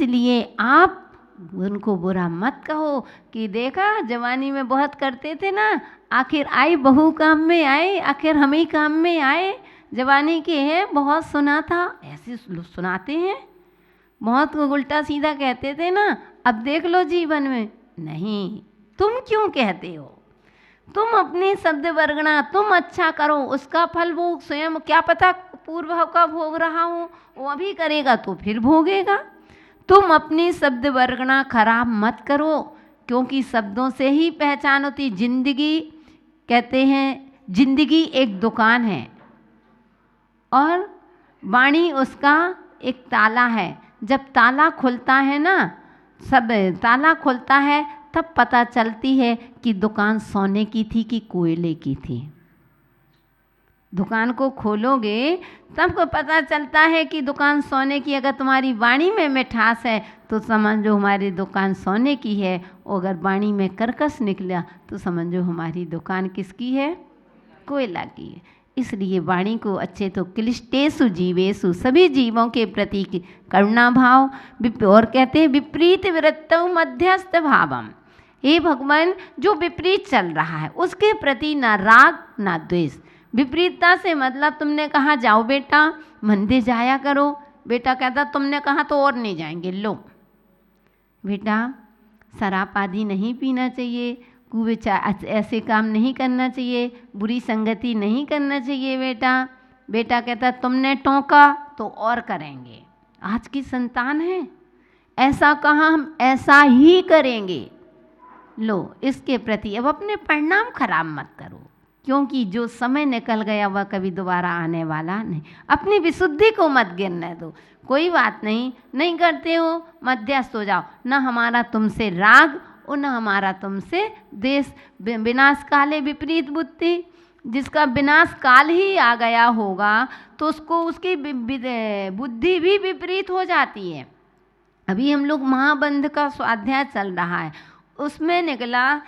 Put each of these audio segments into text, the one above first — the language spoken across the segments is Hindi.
इसलिए आप उनको बुरा मत कहो कि देखा जवानी में बहुत करते थे ना, आखिर आई बहू काम में आए, आखिर हम ही काम में आए, जवानी के हैं बहुत सुना था, ऐसे सुनाते हैं, बहुत उल्टा सीधा कहते थे ना, अब देख लो जीवन में। नहीं, तुम क्यों कहते हो? तुम अपनी शब्द वर्गणा तुम अच्छा करो, उसका फल वो स्वयं, क्या पता पूर्व का भोग रहा हो, वो अभी करेगा तो फिर भोगेगा। तुम अपनी शब्द वर्गणा खराब मत करो, क्योंकि शब्दों से ही पहचान होती। जिंदगी कहते हैं, जिंदगी एक दुकान है और वाणी उसका एक ताला है। जब ताला खुलता है ना, सब ताला खुलता है तब पता चलती है कि दुकान सोने की थी कि कोयले की थी। दुकान को खोलोगे तब को पता चलता है कि दुकान सोने की। अगर तुम्हारी वाणी में मिठास है तो समझो हमारी दुकान सोने की है, और अगर वाणी में कर्कश निकला तो समझो हमारी दुकान किसकी है? कोयला की है। इसलिए वाणी को अच्छे तो क्लिष्टेषु जीवेषु, सभी जीवों के प्रति करुणा भाव, और कहते हैं विपरीत विरक्तौ मध्यस्थ भावम। हे भगवान, जो विपरीत चल रहा है उसके प्रति ना राग ना द्वेष। विपरीतता से मतलब तुमने कहा जाओ बेटा मंदिर जाया करो, बेटा कहता तुमने कहा तो और नहीं जाएंगे, लो बेटा शराब आदि नहीं पीना चाहिए, कुविचार ऐसे काम नहीं करना चाहिए, बुरी संगति नहीं करना चाहिए बेटा। बेटा कहता तुमने टोका तो और करेंगे। आज की संतान है, ऐसा कहा हम ऐसा ही करेंगे। लो, इसके प्रति अब अपने परिणाम खराब मत करो, क्योंकि जो समय निकल गया वह कभी दोबारा आने वाला नहीं। अपनी विशुद्धि को मत गिरने दो। कोई बात नहीं, नहीं करते हो मध्यस्थ हो जाओ, ना हमारा तुमसे राग और न हमारा तुमसे देश। विनाश काले विपरीत बुद्धि, जिसका विनाश काल ही आ गया होगा तो उसको उसकी बुद्धि भी विपरीत हो जाती है। अभी हम लोग महाबंध का स्वाध्याय चल रहा है, उसमें निकला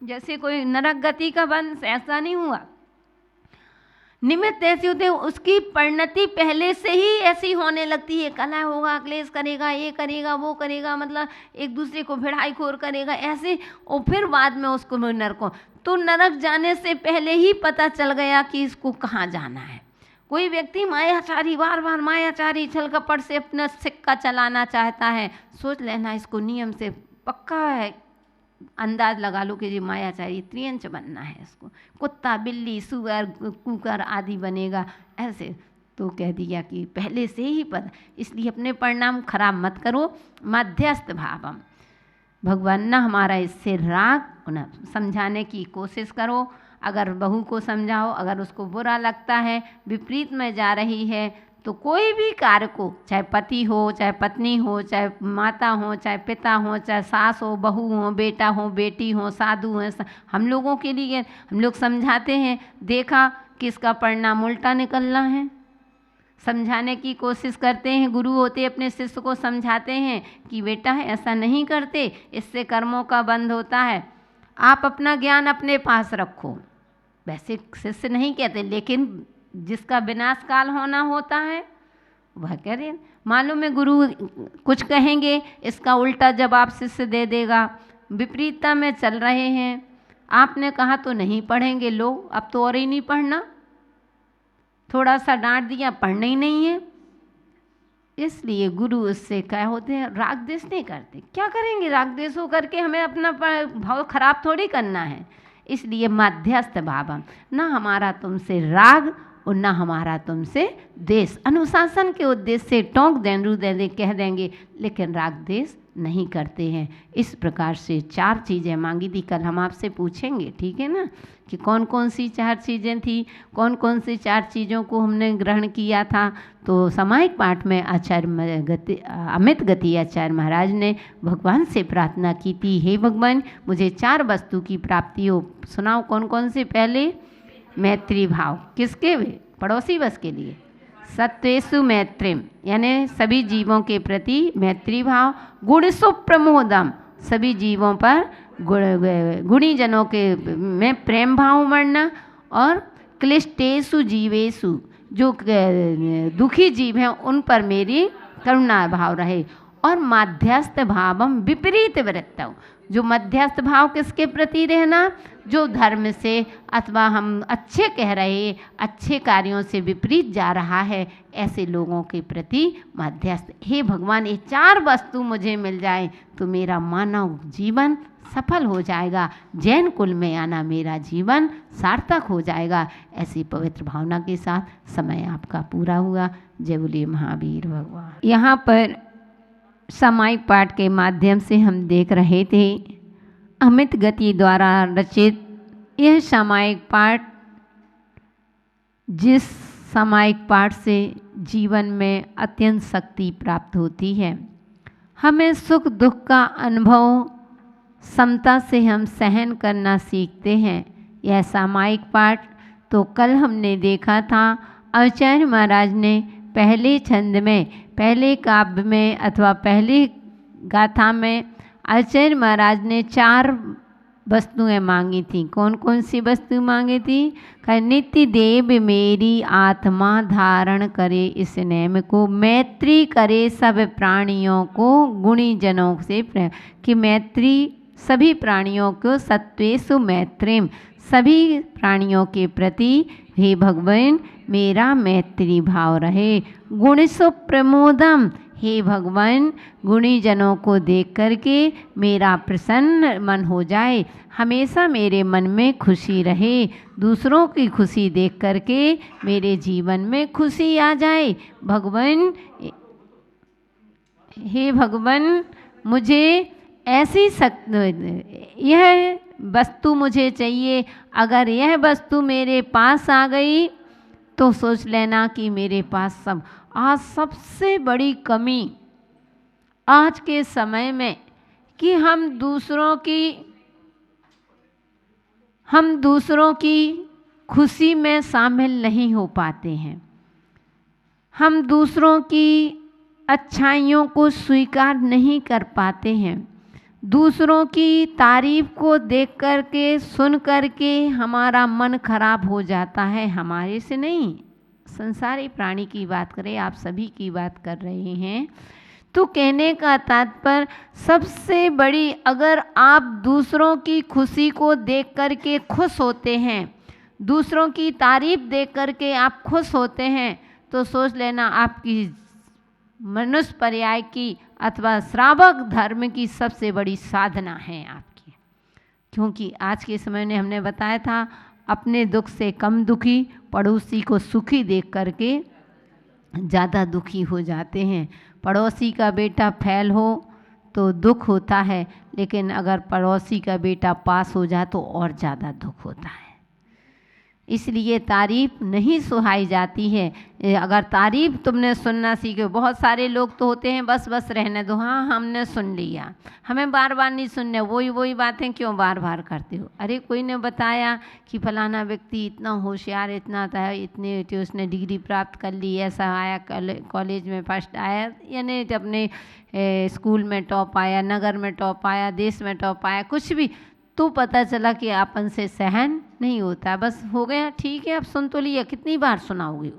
जैसे कोई नरक गति का बंध, ऐसा नहीं हुआ। निमित्त ऐसे होते हैं, उसकी परिणति पहले से ही ऐसी होने लगती है। कलह होगा, क्लेश करेगा, ये करेगा, वो करेगा, मतलब एक दूसरे को भिड़ाई खोर करेगा ऐसे, और फिर बाद में उसको नरकों। तो नरक जाने से पहले ही पता चल गया कि इसको कहाँ जाना है। कोई व्यक्ति मायाचारी, बार बार मायाचारी छल कपट से अपना सिक्का चलाना चाहता है, सोच लेना इसको नियम से पक्का है, अंदाज लगा लो कि जी मायाचारी त्रियंच बनना है, इसको कुत्ता बिल्ली सुअर कुकर आदि बनेगा ऐसे। तो कह दिया कि पहले से ही पता, इसलिए अपने परिणाम खराब मत करो। मध्यस्थ भावम, भगवान ना हमारा इससे राग न समझाने की कोशिश करो। अगर बहू को समझाओ, अगर उसको बुरा लगता है, विपरीत में जा रही है, तो कोई भी कार्य को, चाहे पति हो, चाहे पत्नी हो, चाहे माता हो, चाहे पिता हो, चाहे सास हो, बहू हो, बेटा हो, बेटी हो, साधु हो, हम लोगों के लिए हम लोग समझाते हैं, देखा कि इसका परिणाम उल्टा निकलना है। समझाने की कोशिश करते हैं, गुरु होते अपने शिष्य को समझाते हैं कि बेटा ऐसा नहीं करते, इससे कर्मों का बंध होता है, आप अपना ज्ञान अपने पास रखो। वैसे शिष्य नहीं कहते, लेकिन जिसका विनाश काल होना होता है वह कह रहे, मालूम है गुरु कुछ कहेंगे, इसका उल्टा जवाब शिष्य दे देगा। विपरीतता में चल रहे हैं, आपने कहा तो नहीं पढ़ेंगे, लो अब तो और ही नहीं पढ़ना, थोड़ा सा डांट दिया, पढ़ना ही नहीं है। इसलिए गुरु उससे क्या होते हैं, राग द्वेष नहीं करते। क्या करेंगे राग द्वेष हो करके, हमें अपना भाव खराब थोड़ी करना है। इसलिए मध्यस्थ भावम, ना हमारा तुमसे राग और ना हमारा तुमसे देश। अनुशासन के उद्देश्य से टोंक दें, रू दे कह देंगे, लेकिन राग देश नहीं करते हैं। इस प्रकार से 4 चीज़ें मांगी थी, कल हम आपसे पूछेंगे, ठीक है ना, कि कौन कौन सी 4 चीज़ें थी, कौन कौन सी 4 चीज़ों को हमने ग्रहण किया था। तो सामायिक पाठ में आचार्य अमित गति आचार्य महाराज ने भगवान से प्रार्थना की थी, हे भगवान मुझे 4 वस्तु की प्राप्ति हो। सुनाओ कौन कौन से। पहले मैत्री भाव, किसके? पड़ोसी बस के लिए। सत्वेषु मैत्रीम, यानी सभी जीवों के प्रति मैत्री भाव। गुण सुप्रमोदम, सभी जीवों पर गुणी जनों के में प्रेम भाव बढ़ना। और क्लिष्टेषु जीवेषु, जो दुखी जीव हैं उन पर मेरी करुणा भाव रहे। और माध्यस्थ भावम विपरीत वृत्तौ, जो मध्यस्थ भाव किसके प्रति रहना, जो धर्म से अथवा हम अच्छे कह रहे अच्छे कार्यों से विपरीत जा रहा है, ऐसे लोगों के प्रति मध्यस्थ। हे भगवान, ये 4 वस्तु मुझे मिल जाए तो मेरा मानव जीवन सफल हो जाएगा, जैन कुल में आना मेरा जीवन सार्थक हो जाएगा। ऐसी पवित्र भावना के साथ समय आपका पूरा हुआ। जय बोलिए महावीर भगवान। यहाँ पर सामायिक पाठ के माध्यम से हम देख रहे थे अमित गति द्वारा रचित यह सामायिक पाठ, जिस सामायिक पाठ से जीवन में अत्यंत शक्ति प्राप्त होती है। हमें सुख दुख का अनुभव समता से हम सहन करना सीखते हैं। यह सामायिक पाठ तो कल हमने देखा था, आचार्य महाराज ने पहले छंद में, पहले काव्य में अथवा पहली गाथा में आचार्य महाराज ने 4 वस्तुएं मांगी थी। कौन कौन सी वस्तु मांगी थी? नित्य देव मेरी आत्मा धारण करे इस नेम को, मैत्री करे सब प्राणियों को गुणी जनों से प्रेम, कि मैत्री सभी प्राणियों को सत्वेषु मैत्रीम, सभी प्राणियों के प्रति हे भगवान मेरा मैत्री भाव रहे। गुणसु प्रमोदम, हे भगवान गुणी जनों को देख करके मेरा प्रसन्न मन हो जाए, हमेशा मेरे मन में खुशी रहे, दूसरों की खुशी देख करके मेरे जीवन में खुशी आ जाए। भगवान, हे भगवान मुझे ऐसी यह वस्तु मुझे चाहिए। अगर यह वस्तु मेरे पास आ गई तो सोच लेना कि मेरे पास सब। आज सबसे बड़ी कमी आज के समय में कि हम दूसरों की खुशी में शामिल नहीं हो पाते हैं। हम दूसरों की अच्छाइयों को स्वीकार नहीं कर पाते हैं। दूसरों की तारीफ को देख करके सुन करके हमारा मन खराब हो जाता है। हमारे से नहीं, संसारी प्राणी की बात करें, आप सभी की बात कर रहे हैं। तो कहने का तात्पर्य सबसे बड़ी, अगर आप दूसरों की खुशी को देख करके खुश होते हैं, दूसरों की तारीफ देख करके आप खुश होते हैं, तो सोच लेना आपकी मनुष्य पर्याय की अथवा श्रावक धर्म की सबसे बड़ी साधना है आपकी। क्योंकि आज के समय में हमने बताया था, अपने दुख से कम दुखी, पड़ोसी को सुखी देख करके ज़्यादा दुखी हो जाते हैं। पड़ोसी का बेटा फेल हो तो दुख होता है, लेकिन अगर पड़ोसी का बेटा पास हो जाए तो और ज़्यादा दुख होता है। इसलिए तारीफ नहीं सुहाई जाती है। अगर तारीफ तुमने सुनना सीखे, बहुत सारे लोग तो होते हैं बस रहने दो, हाँ हमने सुन लिया, हमें बार बार नहीं सुनने, वही बातें क्यों बार बार करते हो। अरे कोई ने बताया कि फलाना व्यक्ति इतना होशियार, इतना था, इतने उसने डिग्री प्राप्त कर ली, ऐसा आया, कॉलेज में फर्स्ट आया, यानी अपने स्कूल में टॉप आया, नगर में टॉप आया, देश में टॉप आया, कुछ भी, तो पता चला कि आपन से सहन नहीं होता, बस हो गया, ठीक है अब सुन तो लिया, कितनी बार सुनाओगे।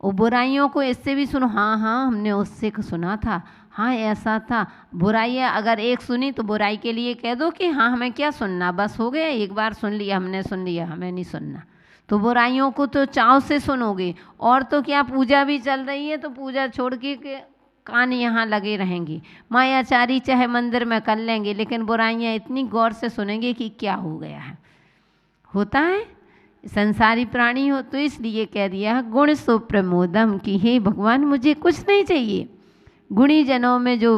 ओ बुराइयों को इससे भी सुनो, हाँ हमने उससे सुना था, हाँ ऐसा था। बुराइयाँ अगर एक सुनी तो बुराई के लिए कह दो कि हाँ हमें क्या सुनना, बस हो गया, एक बार सुन लिया, हमने सुन लिया, हमें नहीं सुनना। तो बुराइयों को तो चाव से सुनोगे। और तो क्या, पूजा भी चल रही है तो पूजा छोड़ के कान यहाँ लगे रहेंगे, मायाचारी चाहे मंदिर में कर लेंगे, लेकिन बुराइयाँ इतनी गौर से सुनेंगे कि क्या हो गया है। होता है, संसारी प्राणी हो, तो इसलिए कह दिया गुण सो प्रमोदम, कि हे भगवान मुझे कुछ नहीं चाहिए। गुणी जनों में जो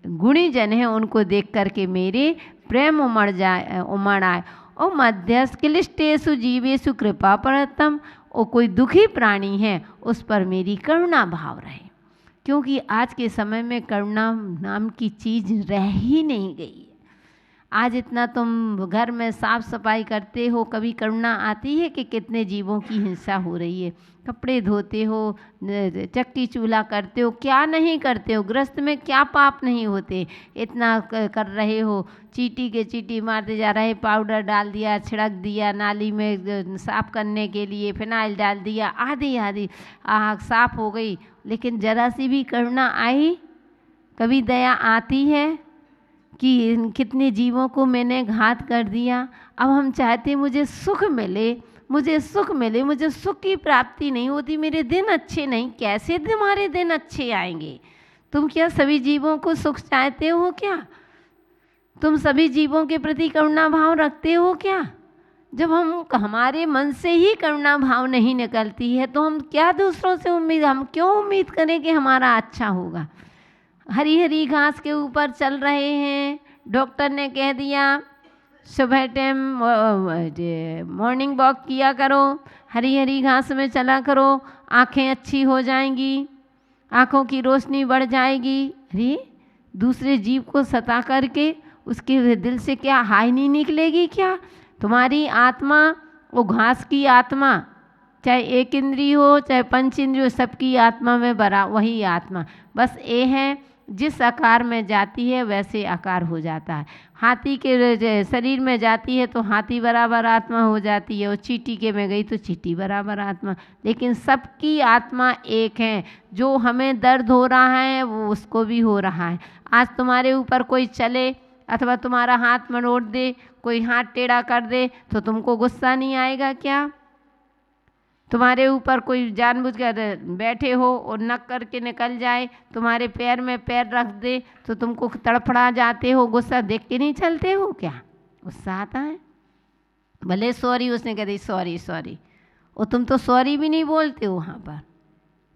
गुणी जन हैं उनको देख करके मेरे प्रेम उमड़ आए। और मध्यस्थ क्लिष्टेषु जीवेषु कृपा परतम, और कोई दुखी प्राणी है उस पर मेरी करुणा भाव रहे। क्योंकि आज के समय में करुणा नाम की चीज़ रह ही नहीं गई। आज इतना तुम घर में साफ सफाई करते हो, कभी करुणा आती है कि कितने जीवों की हिंसा हो रही है? कपड़े धोते हो, चक्की चूल्हा करते हो, क्या नहीं करते हो? गृहस्थ में क्या पाप नहीं होते? इतना कर रहे हो, चींटी के चींटी मारते जा रहे, पाउडर डाल दिया, छिड़क दिया, नाली में साफ करने के लिए फिनाइल डाल दिया, आधी आधी आग साफ हो गई, लेकिन जरा सी भी करुणा आई? कभी दया आती है कि इन कितने जीवों को मैंने घात कर दिया? अब हम चाहते मुझे सुख मिले, मुझे सुख मिले, मुझे सुख की प्राप्ति नहीं होती, मेरे दिन अच्छे नहीं। कैसे तुम्हारे दिन अच्छे आएंगे? तुम क्या सभी जीवों को सुख चाहते हो क्या? तुम सभी जीवों के प्रति करुणा भाव रखते हो क्या? जब हमारे मन से ही करुणा भाव नहीं निकलती है तो हम क्या दूसरों से हम क्यों उम्मीद करें कि हमारा अच्छा होगा? हरी हरी घास के ऊपर चल रहे हैं, डॉक्टर ने कह दिया सुबह टाइम मॉर्निंग वॉक किया करो, हरी हरी घास में चला करो, आँखें अच्छी हो जाएंगी, आँखों की रोशनी बढ़ जाएगी। अरे दूसरे जीव को सता करके उसके दिल से क्या हाय नहीं निकलेगी क्या? तुम्हारी आत्मा, वो घास की आत्मा, चाहे एक इंद्री हो चाहे पंच इंद्री हो, सबकी आत्मा में बरा वही आत्मा, बस ये है जिस आकार में जाती है वैसे आकार हो जाता है। हाथी के शरीर में जाती है तो हाथी बराबर आत्मा हो जाती है, और चींटी के में गई तो चींटी बराबर आत्मा। लेकिन सबकी आत्मा एक है। जो हमें दर्द हो रहा है वो उसको भी हो रहा है। आज तुम्हारे ऊपर कोई चले अथवा तुम्हारा हाथ मरोड़ दे, कोई हाथ टेढ़ा कर दे तो तुमको गुस्सा नहीं आएगा क्या? तुम्हारे ऊपर कोई जानबूझकर बैठे हो और नक करके निकल जाए, तुम्हारे पैर में पैर रख दे तो तुमको तड़फड़ा जाते हो, गुस्सा देख के नहीं चलते हो क्या? गुस्सा आता है। भले सॉरी उसने कह दी, सॉरी सॉरी, और तुम तो सॉरी भी नहीं बोलते हो वहाँ पर,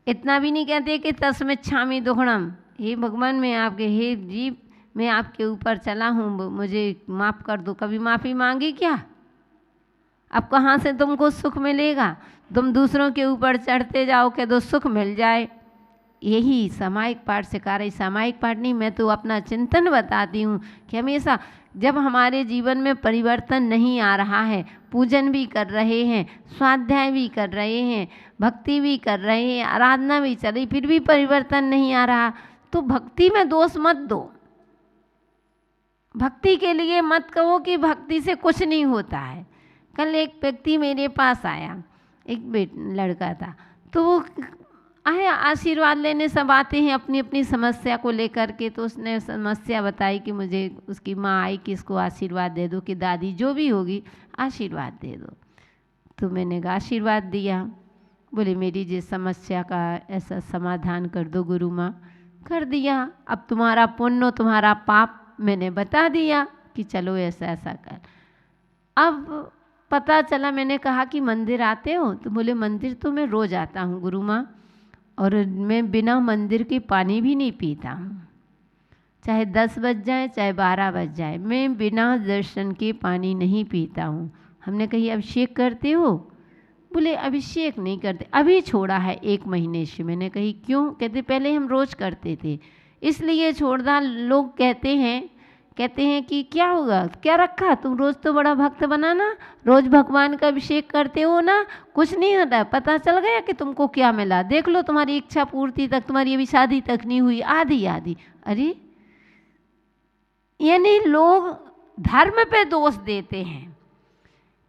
इतना भी नहीं कहते कि तस्मिच्छामि दुक्कडम, हे भगवान मैं आपके, हे जीव मैं आपके ऊपर चला हूँ, मुझे माफ़ कर दो। कभी माफ़ी मांगी क्या? अब कहाँ से तुमको सुख मिलेगा? तुम दूसरों के ऊपर चढ़ते जाओ कि तो सुख मिल जाए। यही सामायिक पाठ सिखा रही। सामायिक पाठ नहीं, मैं तो अपना चिंतन बताती हूँ कि हमेशा जब हमारे जीवन में परिवर्तन नहीं आ रहा है, पूजन भी कर रहे हैं, स्वाध्याय भी कर रहे हैं, भक्ति भी कर रहे हैं, आराधना भी चल रही, फिर भी परिवर्तन नहीं आ रहा, तो भक्ति में दोष मत दो। भक्ति के लिए मत कहो कि भक्ति से कुछ नहीं होता है। कल एक व्यक्ति मेरे पास आया, एक लड़का था, तो वो आया आशीर्वाद लेने, सब आते हैं अपनी अपनी समस्या को लेकर के। तो उसने समस्या बताई कि मुझे, उसकी माँ आई कि इसको आशीर्वाद दे दो, कि दादी जो भी होगी आशीर्वाद दे दो। तो मैंने आशीर्वाद दिया। बोले मेरी जिस समस्या का ऐसा समाधान कर दो गुरु माँ। कर दिया। अब तुम्हारा पुण्य तुम्हारा पाप मैंने बता दिया कि चलो ऐसा ऐसा कर। अब पता चला, मैंने कहा कि मंदिर आते हो? तो बोले मंदिर तो मैं रोज़ आता हूँ गुरु माँ, और मैं बिना मंदिर के पानी भी नहीं पीता हूँ, चाहे 10 बज जाए चाहे 12 बज जाए, मैं बिना दर्शन के पानी नहीं पीता हूँ। हमने कही अभिषेक करते हो? बोले अभिषेक नहीं करते, अभी छोड़ा है 1 महीने से। मैंने कही क्यों? कहते पहले हम रोज़ करते थे इसलिए छोड़ दा। लोग कहते हैं कि क्या होगा, क्या रखा, तुम रोज़ तो बड़ा भक्त बना ना, रोज़ भगवान का अभिषेक करते हो ना, कुछ नहीं होता। पता चल गया कि तुमको क्या मिला, देख लो तुम्हारी इच्छा पूर्ति तक, तुम्हारी अभी शादी तक नहीं हुई, आधी आधी। अरे यानी लोग धर्म पे दोष देते हैं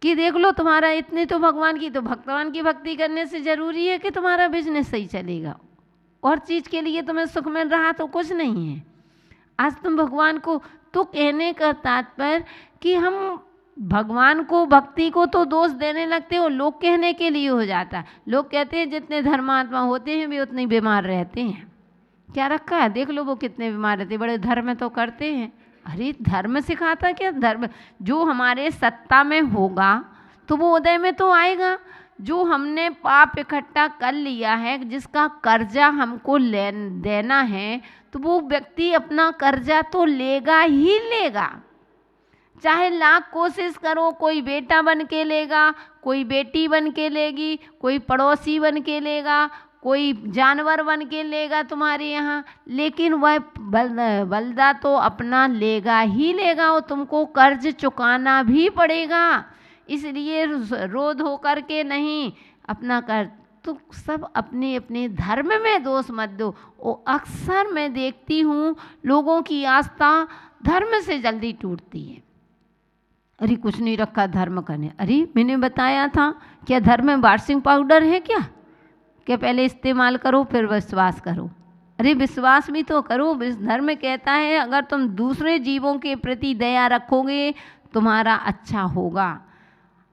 कि देख लो तुम्हारा इतनी तो भगवान की, तो भगवान की भक्ति करने से ज़रूरी है कि तुम्हारा बिजनेस सही चलेगा, और चीज़ के लिए तुम्हें सुख मिल रहा तो कुछ नहीं है। आज तुम भगवान को, तो कहने का तात्पर्य कि हम भगवान को, भक्ति को तो दोष देने लगते हो, लोग कहने के लिए हो जाता है। लोग कहते हैं जितने धर्मात्मा होते हैं वे उतने बीमार रहते हैं। क्या रखा है, देख लो वो कितने बीमार रहते, बड़े धर्म तो करते हैं। अरे धर्म सिखाता क्या? धर्म जो हमारे सत्ता में होगा तो वो उदय में तो आएगा। जो हमने पाप इकट्ठा कर लिया है, जिसका कर्जा हमको देना है, तो वो व्यक्ति अपना कर्जा तो लेगा ही लेगा। चाहे लाख कोशिश करो, कोई बेटा बन के लेगा, कोई बेटी बन के लेगी, कोई पड़ोसी बन के लेगा, कोई जानवर बन के लेगा तुम्हारे यहाँ, लेकिन वह बलदा तो अपना लेगा ही लेगा, वो तुमको कर्ज चुकाना भी पड़ेगा। इसलिए रो धो करके नहीं अपना कर, तो सब अपने अपने धर्म में दोष मत दो। वो अक्सर मैं देखती हूँ लोगों की आस्था धर्म से जल्दी टूटती है। अरे कुछ नहीं रखा धर्म करने, अरे मैंने बताया था क्या धर्म में वार्षिक पाउडर है क्या पहले इस्तेमाल करो फिर विश्वास करो। अरे विश्वास भी तो करो। धर्म कहता है अगर तुम दूसरे जीवों के प्रति दया रखोगे तुम्हारा अच्छा होगा।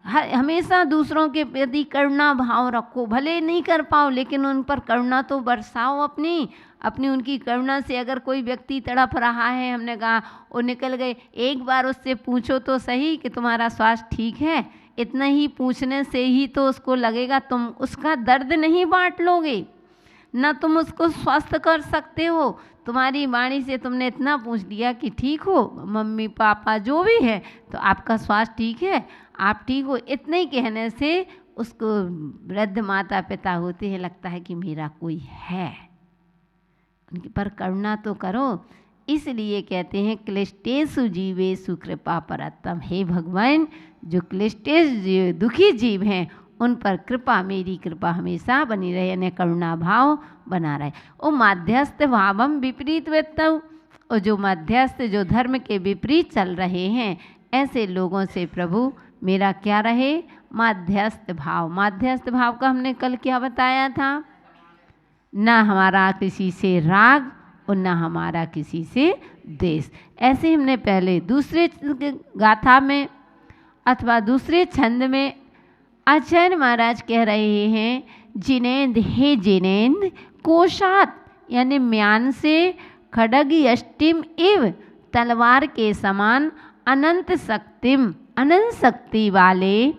हमेशा दूसरों के प्रति करुणा भाव रखो, भले नहीं कर पाओ लेकिन उन पर करुणा तो बरसाओ अपनी उनकी करुणा से। अगर कोई व्यक्ति तड़प रहा है, हमने कहा वो निकल गए, एक बार उससे पूछो तो सही कि तुम्हारा स्वास्थ्य ठीक है। इतना ही पूछने से ही तो उसको लगेगा, तुम उसका दर्द नहीं बांट लोगे ना तुम उसको स्वस्थ कर सकते हो। तुम्हारी वाणी से तुमने इतना पूछ लिया कि ठीक हो मम्मी पापा जो भी है, तो आपका स्वास्थ्य ठीक है, आप ठीक हो, इतने ही कहने से उसको वृद्ध माता पिता होते हैं लगता है कि मेरा कोई है, उनके पर करुणा तो करो। इसलिए कहते हैं क्लिष्टेषु जीवेषु कृपा परतम। हे भगवान, जो क्लिष्टेष दुखी जीव हैं उन पर कृपा, मेरी कृपा हमेशा बनी रहे, यानी करुणा भाव बना रहे। ओ माध्यस्थ भावम विपरीत व्यक्तव, और जो मध्यस्थ जो धर्म के विपरीत चल रहे हैं ऐसे लोगों से प्रभु मेरा क्या रहे, माध्यस्थ भाव। माध्यस्थ भाव का हमने कल क्या बताया था, ना हमारा किसी से राग और ना हमारा किसी से द्वेष। ऐसे हमने पहले दूसरे गाथा में अथवा दूसरे छंद में आचार्य महाराज कह रहे हैं, जिनेन्द्र हे जिनेन्द्र कोशात, यानी म्यान से खड्ग यष्टिम इव, तलवार के समान अनंत शक्तिम, अनंत शक्ति वाले,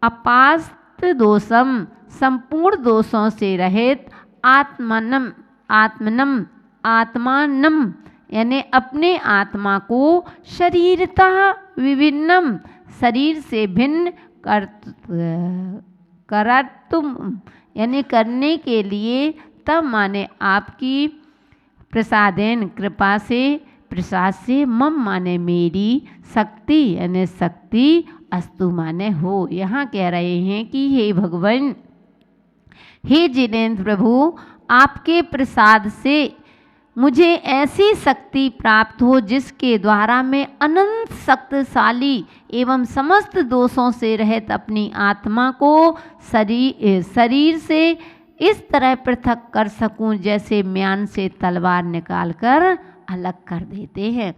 अपास्त दोषम, संपूर्ण दोषों से रहित, आत्मनम आत्मनम आत्मानम, यानी अपने आत्मा को शरीरतः विभिन्नम, शरीर से भिन्न करतुम, यानी करने के लिए, तब माने आपकी प्रसादेन कृपा से, प्रसाद से, मम माने मेरी, शक्ति यानी शक्ति, अस्तु माने हो। यहाँ कह रहे हैं कि हे भगवान, हे जिनेन्द्र प्रभु, आपके प्रसाद से मुझे ऐसी शक्ति प्राप्त हो जिसके द्वारा मैं अनंत शक्तिशाली एवं समस्त दोषों से रहित अपनी आत्मा को शरीर से इस तरह पृथक कर सकूं जैसे म्यान से तलवार निकालकर अलग कर देते हैं।